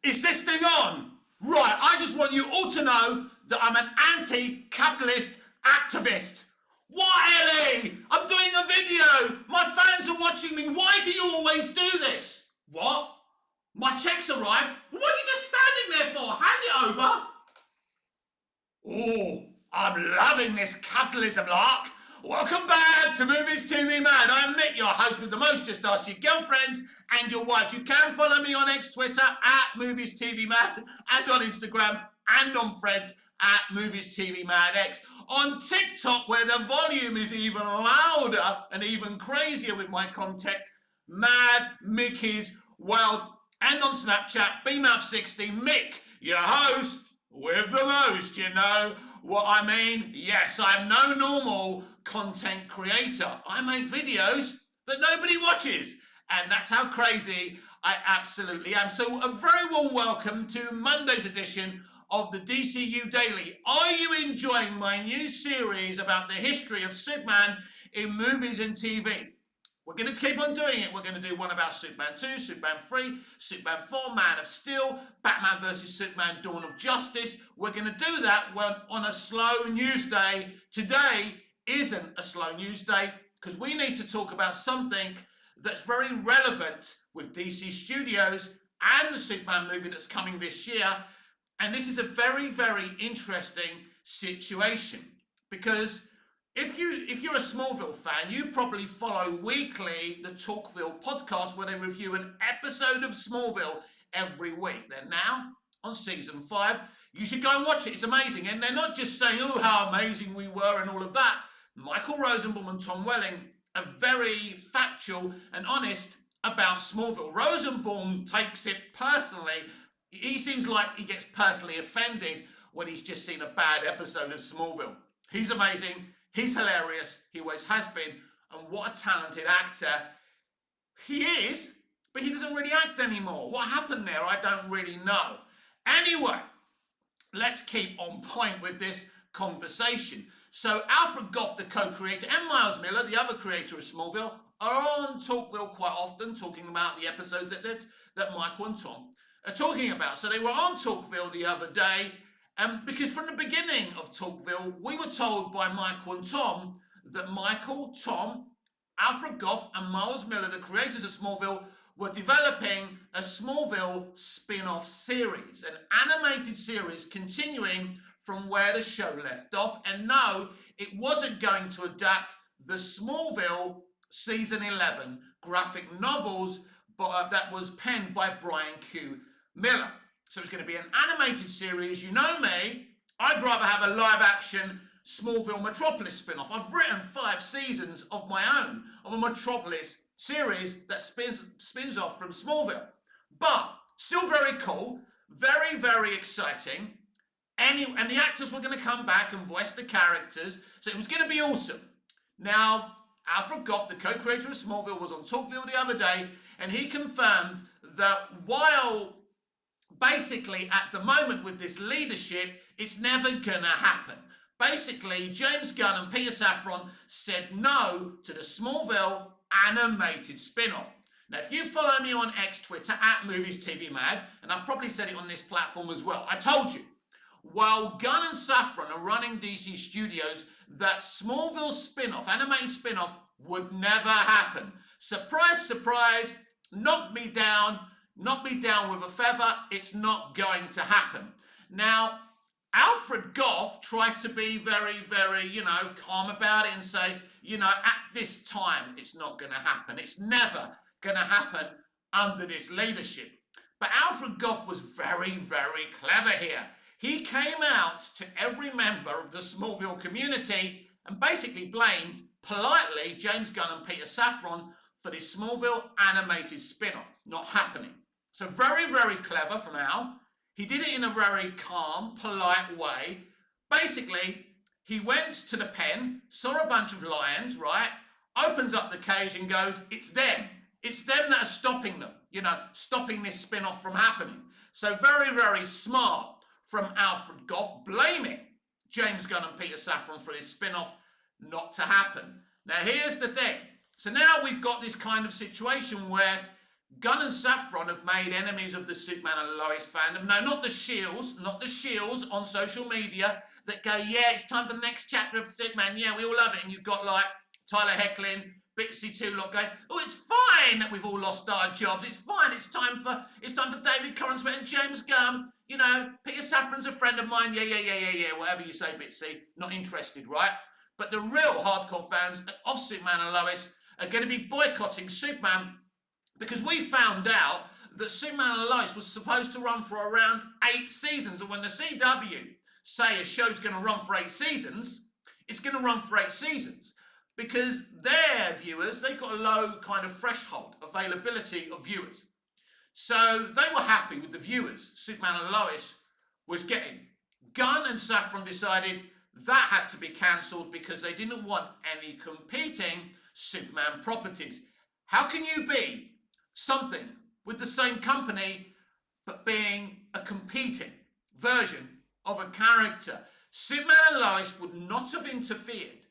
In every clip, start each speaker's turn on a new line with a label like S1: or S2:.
S1: Is this thing on? Right, I just want you all to know that I'm an anti-capitalist activist. What, Ellie? I'm doing a video. My fans are watching me. Why do you always do this? What? My check's arrived? What are you just standing there for? Hand it over. Oh, I'm loving this capitalism lark. Welcome back to Movies TV Man. I'm Mick, your host with the most. Just ask your girlfriends and your wives. You can follow me on Twitter at Movies TV Man, and on Instagram and on Threads at Movies TV Man X. On TikTok, where the volume is even louder and even crazier with my content, Mad Mickey's World. And on Snapchat, BMouth60, Mick, your host with the most, you know what I mean? Yes, I'm no normal content creator. I make videos that nobody watches, and that's how crazy I absolutely am. So a very warm welcome to Monday's edition of the DCU Daily. Are you enjoying my new series about the history of Superman in movies and TV? We're going to keep on doing it. We're going to do one about Superman 2, Superman 3, Superman 4, Man of Steel, Batman vs. Superman, Dawn of Justice. We're going to do that on a slow news day. Today isn't a slow news day because we need to talk about something that's very relevant with DC Studios and the Superman movie that's coming this year. And this is a very, very interesting situation because if you're a Smallville fan, you probably follow weekly the Talkville podcast where they review an episode of Smallville every week. They're now on season 5. You should go and watch it. It's amazing. And they're not just saying, oh, how amazing we were and all of that. Michael Rosenbaum and Tom Welling are very factual and honest about Smallville. Rosenbaum takes it personally. He seems like he gets personally offended when he's just seen a bad episode of Smallville. He's amazing. He's hilarious. He always has been. And what a talented actor he is. But he doesn't really act anymore. What happened there, I don't really know. Anyway, let's keep on point with this conversation. So Alfred Gough, the co-creator, and Miles Miller, the other creator of Smallville, are on Talkville quite often, talking about the episodes that Michael and Tom are talking about. So they were on Talkville the other day, because from the beginning of Talkville, we were told by Michael and Tom that Michael, Tom, Alfred Gough, and Miles Miller, the creators of Smallville, were developing a Smallville spin-off series, an animated series continuing from where the show left off. And no, it wasn't going to adapt the Smallville season 11 graphic novels, but that was penned by Brian Q. Miller. So it's going to be an animated series. You know me, I'd rather have a live-action Smallville Metropolis spin-off. I've written 5 seasons of my own of a Metropolis series that spins off from Smallville. But still very cool, very, very exciting. And the actors were going to come back and voice the characters, so it was going to be awesome. Now, Alfred Gough, the co-creator of Smallville, was on Talkville the other day, and he confirmed that while basically at the moment with this leadership, it's never going to happen. Basically, James Gunn and Peter Safran said no to the Smallville animated spin-off. Now, if you follow me on Twitter at Movies TV Mad, and I've probably said it on this platform as well, I told you, while Gunn and Safran are running DC Studios, that Smallville spin-off, animated spin-off, would never happen. Surprise, surprise, knock me down with a feather. It's not going to happen. Now, Alfred Gough tried to be very, very, calm about it and say, at this time, it's not going to happen. It's never going to happen under this leadership. But Alfred Gough was very, very clever here. He came out to every member of the Smallville community and basically blamed, politely, James Gunn and Peter Safran for this Smallville animated spin-off not happening. So very, very clever from Al. He did it in a very calm, polite way. Basically, he went to the pen, saw a bunch of lions, right? Opens up the cage and goes, it's them. It's them that are stopping them, stopping this spin-off from happening. So very, very smart from Alfred Gough, blaming James Gunn and Peter Safran for this spin-off not to happen. Now, here's the thing. So now we've got this kind of situation where Gunn and Saffron have made enemies of the Superman and Lois fandom. No, not the Shields on social media that go, yeah, it's time for the next chapter of Superman. Yeah, we all love it. And you've got like Tyler Hecklin, Bitsy Two Lot going, oh, it's fine that we've all lost our jobs. It's fine. It's time for David Corenswet and James Gunn. You know, Peter Safran's a friend of mine. Yeah. Whatever you say, Bitsy. Not interested, right? But the real hardcore fans of Superman and Lois are going to be boycotting Superman because we found out that Superman and Lois was supposed to run for around 8 seasons. And when the CW say a show's going to run for 8 seasons, it's going to run for 8 seasons. Because their viewers, they've got a low kind of threshold availability of viewers. So they were happy with the viewers Superman and Lois was getting. Gunn and Saffron decided that had to be cancelled because they didn't want any competing Superman properties. How can you be something with the same company but being a competing version of a character? Superman and Lois would not have interfered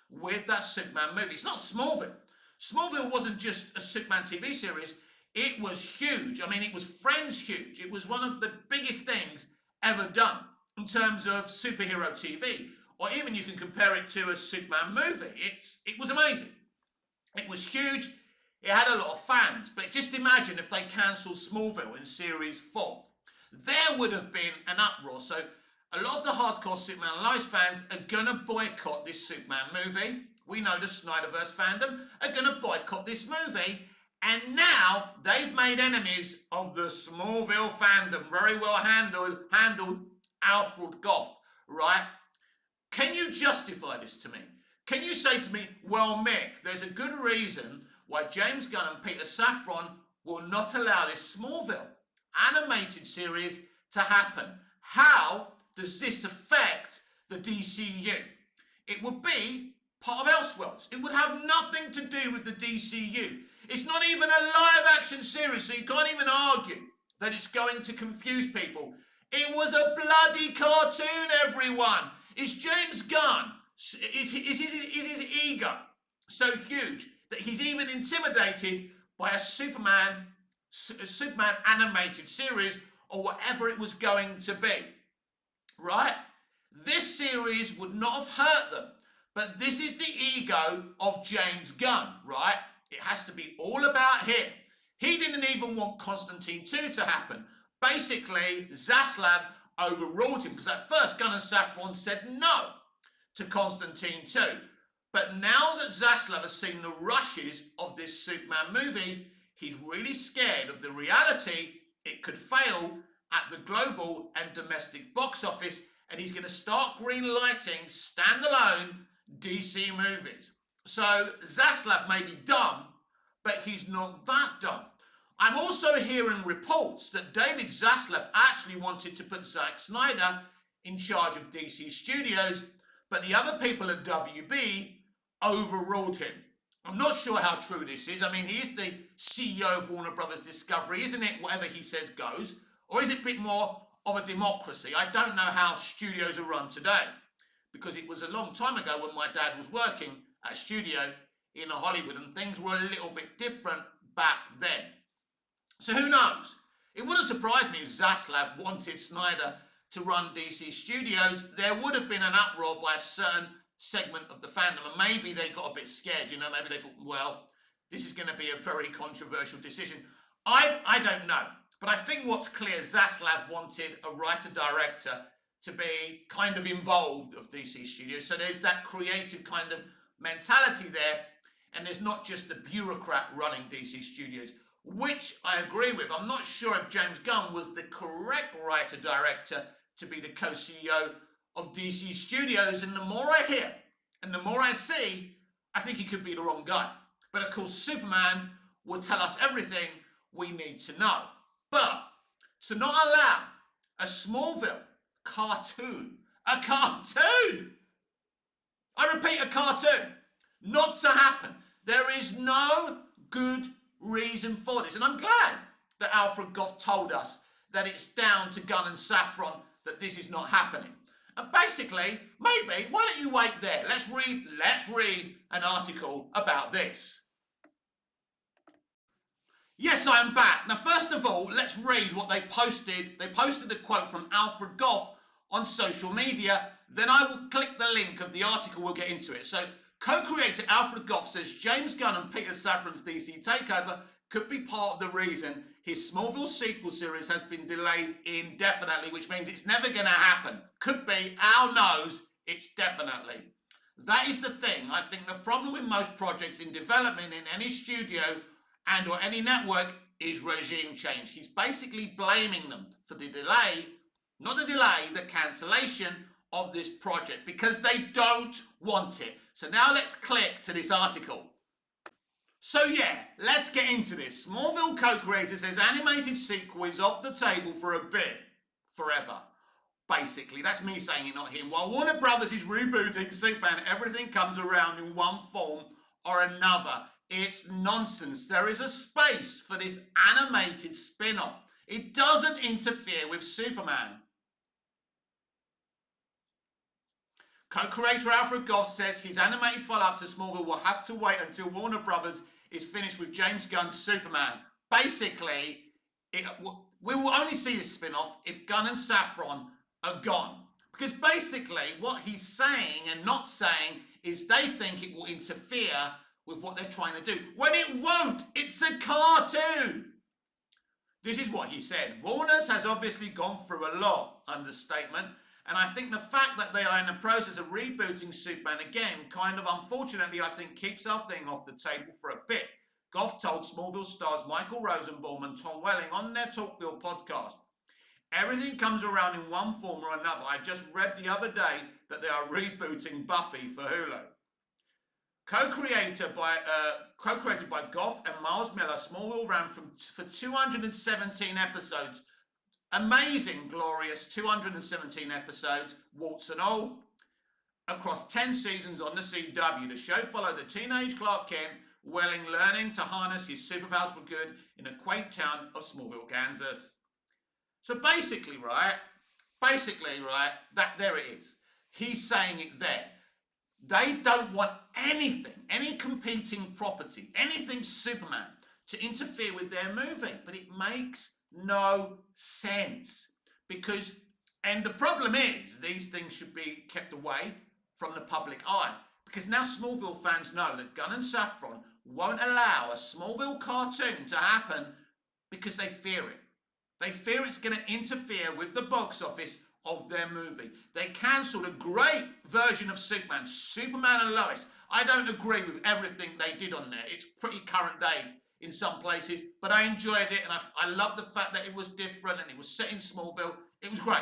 S1: with that Superman movie. It's not Smallville. Smallville wasn't just a Superman TV series. It was huge. I mean, it was Friends huge. It was one of the biggest things ever done in terms of superhero TV. Or even you can compare it to a Superman movie. It was amazing. It was huge. It had a lot of fans. But just imagine if they cancelled Smallville in series 4. There would have been an uproar. So a lot of the hardcore Superman and Lois fans are going to boycott this Superman movie. We know the Snyderverse fandom are going to boycott this movie. And now they've made enemies of the Smallville fandom. Very well handled Alfred Gough, right? Can you justify this to me? Can you say to me, well, Mick, there's a good reason why James Gunn and Peter Safran will not allow this Smallville animated series to happen? How does this affect the DCU? It would be part of Elseworlds. It would have nothing to do with the DCU. It's not even a live action series, so you can't even argue that it's going to confuse people. It was a bloody cartoon, everyone. It's James Gunn. Is his ego so huge that he's even intimidated by a Superman animated series or whatever it was going to be, right? This series would not have hurt them, but this is the ego of James Gunn, right? It has to be all about him. He didn't even want Constantine 2 to happen. Basically, Zaslav overruled him because at first Gunn and Safran said no to Constantine 2. But now that Zaslav has seen the rushes of this Superman movie, he's really scared of the reality it could fail at the global and domestic box office, and he's going to start green-lighting standalone DC movies. So Zaslav may be dumb, but he's not that dumb. I'm also hearing reports that David Zaslav actually wanted to put Zack Snyder in charge of DC Studios, but the other people at WB overruled him. I'm not sure how true this is. I mean, he is the CEO of Warner Brothers Discovery, isn't it? Whatever he says goes. Or is it a bit more of a democracy? I don't know how studios are run today, because it was a long time ago when my dad was working at a studio in Hollywood and things were a little bit different back then. So who knows? It wouldn't surprise me if Zaslav wanted Snyder to run DC Studios. There would have been an uproar by a certain segment of the fandom, and maybe they got a bit scared, you know, maybe they thought, well, this is going to be a very controversial decision. I don't know, but I think what's clear, Zaslav wanted a writer-director to be kind of involved of DC Studios, so there's that creative kind of mentality there, and there's not just the bureaucrat running DC Studios, which I agree with. I'm not sure if James Gunn was the correct writer-director to be the co-CEO of DC Studios, and the more I hear and the more I see, I think he could be the wrong guy. But of course, Superman will tell us everything we need to know. But to not allow a Smallville cartoon, I repeat, a cartoon, not to happen. There is no good reason for this. And I'm glad that Alfred Gough told us that it's down to Gunn and Safran that this is not happening. And basically, maybe, why don't you wait there? Let's read an article about this. Yes, I am back. Now, first of all, let's read what they posted. They posted a quote from Alfred Goff on social media. Then I will click the link of the article. We'll get into it. So, co-creator Alfred Goff says James Gunn and Peter Safran's DC takeover could be part of the reason his Smallville sequel series has been delayed indefinitely, which means it's never going to happen. Could be, Al knows, it's definitely. That is the thing. I think the problem with most projects in development in any studio and or any network is regime change. He's basically blaming them for the delay, not the delay, the cancellation of this project because they don't want it. So now let's click to this article. So yeah, let's get into this. Smallville co-creator says animated sequel is off the table for a bit, forever. Basically, that's me saying it, not him. While Warner Brothers is rebooting Superman, everything comes around in one form or another. It's nonsense. There is a space for this animated spin-off. It doesn't interfere with Superman. Co-creator Alfred Goff says his animated follow-up to Smallville will have to wait until Warner Brothers is finished with James Gunn's Superman. Basically, we will only see this spin-off if Gunn and Safran are gone. Because basically, what he's saying and not saying is they think it will interfere with what they're trying to do. When it won't, it's a cartoon. This is what he said. Warner's has obviously gone through a lot, understatement. And I think the fact that they are in the process of rebooting Superman again, kind of unfortunately, I think keeps our thing off the table for a bit. Goff told Smallville stars Michael Rosenbaum and Tom Welling on their Talkville podcast. Everything comes around in one form or another. I just read the other day that they are rebooting Buffy for Hulu. Co-created by Goff and Miles Miller, Smallville ran for 217 episodes. Amazing, glorious 217 episodes, warts and all, across 10 seasons on the CW. The show followed the teenage Clark Kent, Welling learning to harness his superpowers for good in a quaint town of Smallville, Kansas. So basically, right, that there it is. He's saying it there. They don't want anything, any competing property, anything Superman to interfere with their movie. But it makes no sense because, and the problem is, these things should be kept away from the public eye because now Smallville fans know that Gunn and Safran won't allow a Smallville cartoon to happen because they fear it. They fear it's going to interfere with the box office of their movie. They cancelled a great version of Superman, Superman and Lois. I don't agree with everything they did on there. It's pretty current day in some places, but I enjoyed it and I love the fact that it was different and it was set in Smallville. It was great.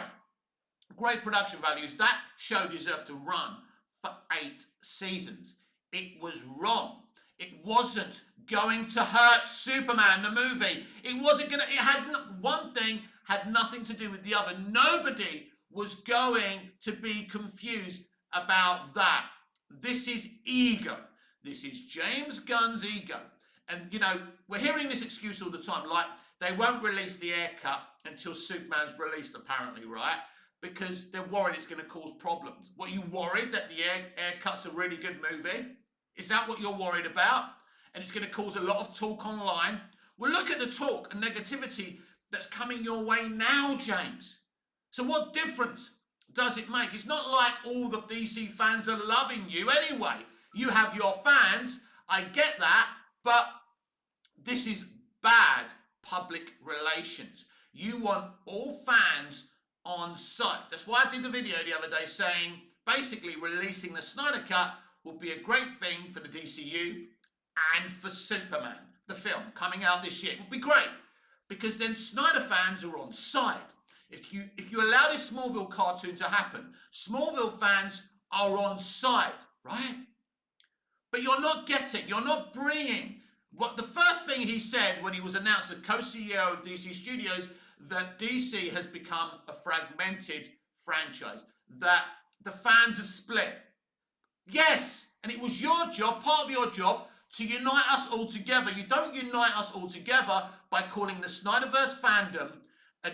S1: Great production values. That show deserved to run for 8 seasons. It was wrong. It wasn't going to hurt Superman, the movie. It wasn't going to, it had, one thing had nothing to do with the other. Nobody was going to be confused about that. This is ego. This is James Gunn's ego. And, you know, we're hearing this excuse all the time, like they won't release the air cut until Superman's released, apparently, right? Because they're worried it's going to cause problems. What, you worried that the air cut's a really good movie? Is that what you're worried about? And it's going to cause a lot of talk online? Well, look at the talk and negativity that's coming your way now, James. So what difference does it make? It's not like all the DC fans are loving you anyway. You have your fans, I get that, but this is bad public relations. You want all fans on site. That's why I did the video the other day saying basically releasing the Snyder Cut will be a great thing for the DCU and for Superman, the film coming out this year. It will be great because then Snyder fans are on side. If you allow this Smallville cartoon to happen, Smallville fans are on side, right? But you're not bringing what the first thing he said when he was announced as co-CEO of DC Studios, that DC has become a fragmented franchise, that the fans are split. Yes, and it was your job, part of your job, to unite us all together. You don't unite us all together by calling the Snyderverse fandom a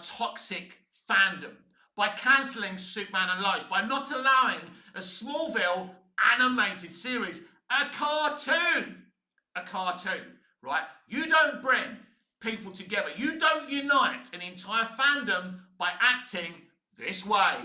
S1: toxic fandom, by cancelling Superman and Lois, by not allowing a Smallville animated series, a cartoon, right? You don't bring people together. You don't unite an entire fandom by acting this way.